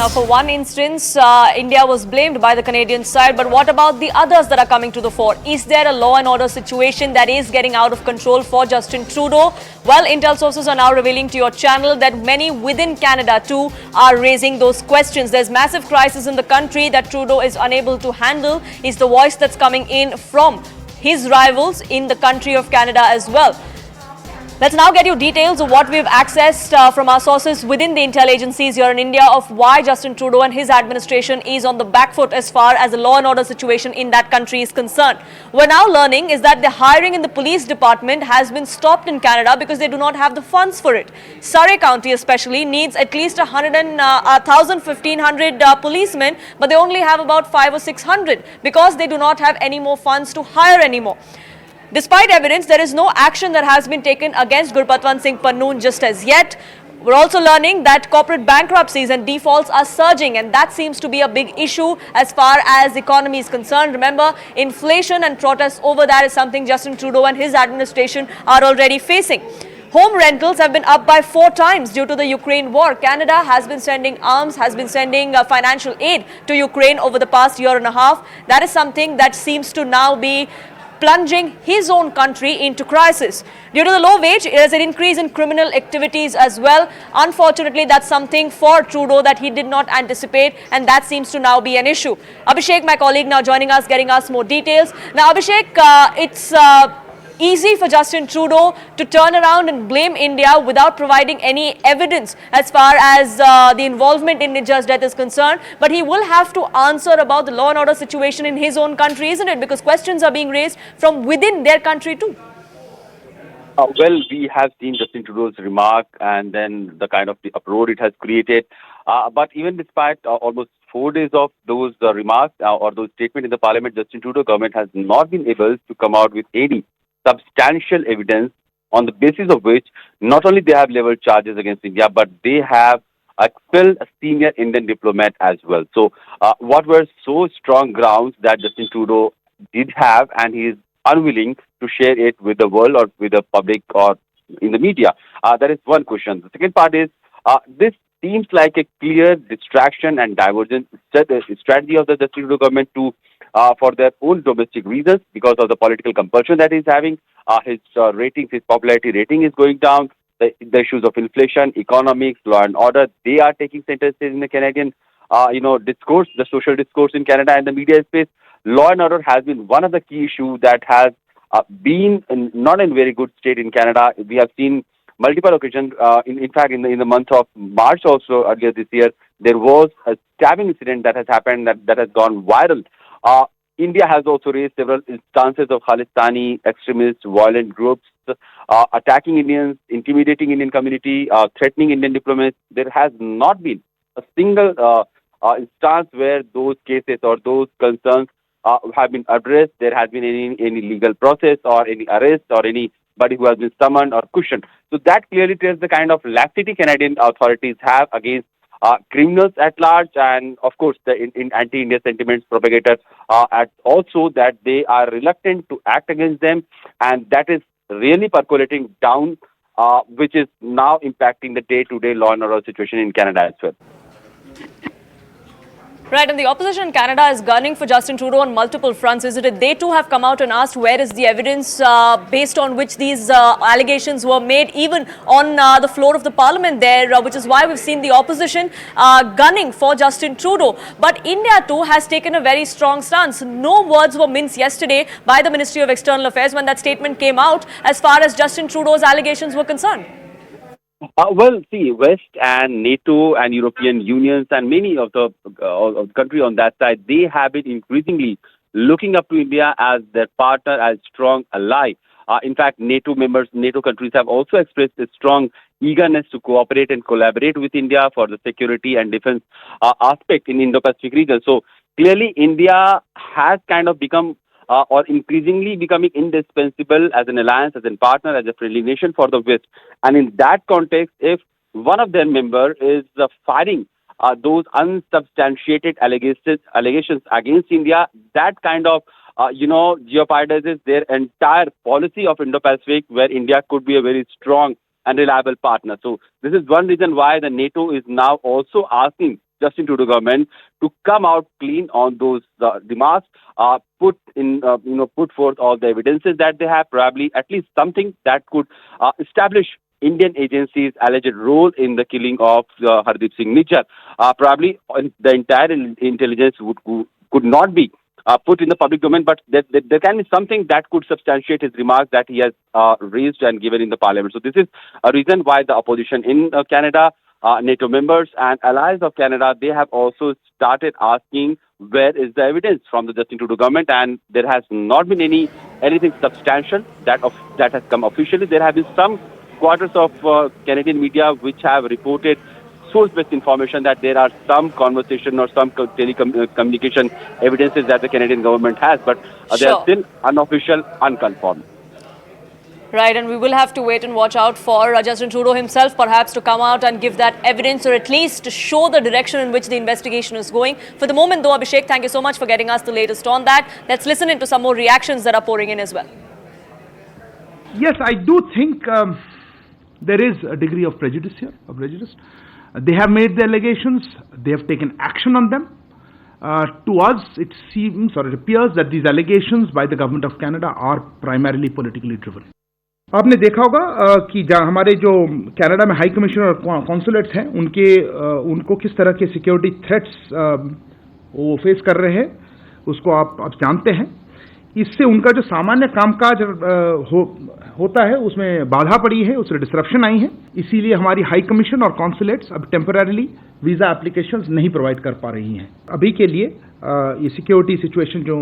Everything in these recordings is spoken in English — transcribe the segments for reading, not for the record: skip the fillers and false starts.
Now, for one instance, India was blamed by the Canadian side, but what about the others that are coming to the fore? Is there a law and order situation that is getting out of control for Justin Trudeau? Well, intel sources are now revealing to your channel that many within Canada too are raising those questions. There's massive crisis in the country that Trudeau is unable to handle. Is the voice that's coming in from his rivals in the country of Canada as well. Let's now get you details of what we've accessed from our sources within the intel agencies here in India of why Justin Trudeau and his administration is on the back foot as far as the law and order situation in that country is concerned. We're now learning is that the hiring in the police department has been stopped in Canada because they do not have the funds for it. Surrey County especially needs at least 1,500 policemen, but they only have about 500 or 600 because they do not have any more funds to hire anymore. Despite evidence, there is no action that has been taken against Gurpatwant Singh Pannoon just as yet. We're also learning that corporate bankruptcies and defaults are surging, and that seems to be a big issue as far as the economy is concerned. Remember, inflation and protests over that is something Justin Trudeau and his administration are already facing. Home rentals have been up by 4 times due to the Ukraine war. Canada has been sending arms, has been sending financial aid to Ukraine over the past year and a half. That is something that seems to now be plunging his own country into crisis. Due to the low wage, there is an increase in criminal activities as well. Unfortunately, that's something for Trudeau that he did not anticipate, and that seems to now be an issue. Abhishek, my colleague, now joining us, getting us more details. Now, Abhishek, it's easy for Justin Trudeau to turn around and blame India without providing any evidence as far as the involvement in Ninja's death is concerned. But he will have to answer about the law and order situation in his own country, isn't it? Because questions are being raised from within their country too. Well, we have seen Justin Trudeau's remark and then the kind of the uproar it has created. But even despite almost 4 days of those remarks or those statements in the parliament, Justin Trudeau government has not been able to come out with any substantial evidence on the basis of which not only they have leveled charges against India, but they have expelled a senior Indian diplomat as well. So what were so strong grounds that Justin Trudeau did have, and he is unwilling to share it with the world or with the public or in the media? That is one question. The second part is this seems like a clear distraction and divergence strategy of the Justin Trudeau government to for their own domestic reasons because of the political compulsion that he's having. His ratings, his popularity rating is going down. The issues of inflation, economics, law and order, they are taking center stage in the Canadian, discourse, the social discourse in Canada and the media space. Law and order has been one of the key issues that has been not in very good state in Canada. We have seen multiple occasions. In fact, in the month of March also earlier this year, there was a stabbing incident that has happened that has gone viral. India has also raised several instances of Khalistani extremists, violent groups, attacking Indians, intimidating Indian community, threatening Indian diplomats. There has not been a single instance where those cases or those concerns have been addressed. There has been any legal process or any arrest or anybody who has been summoned or cushioned. So that clearly tells the kind of laxity Canadian authorities have against criminals at large, and of course the anti-India sentiments propagated also that they are reluctant to act against them, and that is really percolating down, which is now impacting the day-to-day law and order situation in Canada as well. Right, and the opposition in Canada is gunning for Justin Trudeau on multiple fronts, isn't it? They too have come out and asked where is the evidence based on which these allegations were made, even on the floor of the parliament there, which is why we've seen the opposition gunning for Justin Trudeau. But India too has taken a very strong stance. No words were minced yesterday by the Ministry of External Affairs when that statement came out as far as Justin Trudeau's allegations were concerned. Well, see, West and NATO and European unions and many of the countries on that side, they have been increasingly looking up to India as their partner, as strong ally. In fact, NATO countries have also expressed a strong eagerness to cooperate and collaborate with India for the security and defense aspect in Indo-Pacific region. So clearly, India has kind of become or increasingly becoming indispensable as an alliance, as a partner, as a friendly nation for the West. And in that context, if one of their members is firing those unsubstantiated allegations against India, that kind of jeopardizes their entire policy of Indo-Pacific, where India could be a very strong and reliable partner. So this is one reason why the NATO is now also asking Justin Trudeau government to come out clean on those remarks, put forth all the evidences that they have, probably at least something that could establish Indian agencies' alleged role in the killing of Hardeep Singh Nijjar. Probably the entire intelligence could not be put in the public domain, but there can be something that could substantiate his remarks that he has raised and given in the parliament. So this is a reason why the opposition in Canada, NATO members and allies of Canada, they have also started asking where is the evidence from the Justin Trudeau government, and there has not been anything substantial that has come officially. There have been some quarters of Canadian media which have reported source-based information that there are some conversation or some telecommunication evidences that the Canadian government has, but they are still unofficial, unconfirmed. Right, and we will have to wait and watch out for Justin Trudeau himself perhaps to come out and give that evidence, or at least to show the direction in which the investigation is going. For the moment though, Abhishek, thank you so much for getting us the latest on that. Let's listen into some more reactions that are pouring in as well. Yes, I do think there is a degree of prejudice here, They have made the allegations, they have taken action on them. To us, it seems or it appears that these allegations by the government of Canada are primarily politically driven. आपने देखा होगा कि हमारे जो Canada में high commissioner और consulates हैं उनको किस तरह के सिक्योरिटी थ्रेट्स वो फेस कर रहे हैं, उसको आप जानते हैं. इससे उनका जो सामान्य कामकाज होता है उसमें बाधा पड़ी है, उसमें डिस्ट्रप्शन आई है. इसीलिए हमारी हाई कमीशन और कॉन्सुलेट्स अब टेम्पररीली वीज़ा एप्लीकेशंस नहीं प्रोवाइड कर पा रही हैं. अभी के लिए ये सिक्योरिटी सिचुएशन जो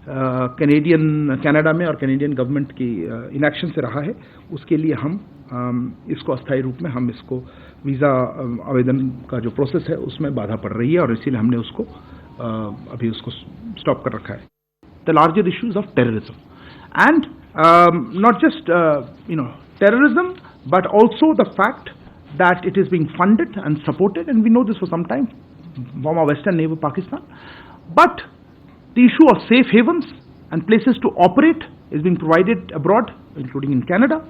कनाडा में और कैनेडियन गवर्नमेंट की इनएक्शन से रहा है, उसके लिए हम इसको अस्थायी रूप में हम इसको वीज़ा आवेदन का जो प्रोसेस है उसमें बाधा पड़ रही है और इसीलिए हमने उसको अभी उसको स्टॉप कर रखा है. The larger issues of terrorism, and not just terrorism, but also the fact that it is being funded and supported, and we know this for some time from our western neighbor Pakistan. But the issue of safe havens and places to operate is being provided abroad, including in Canada.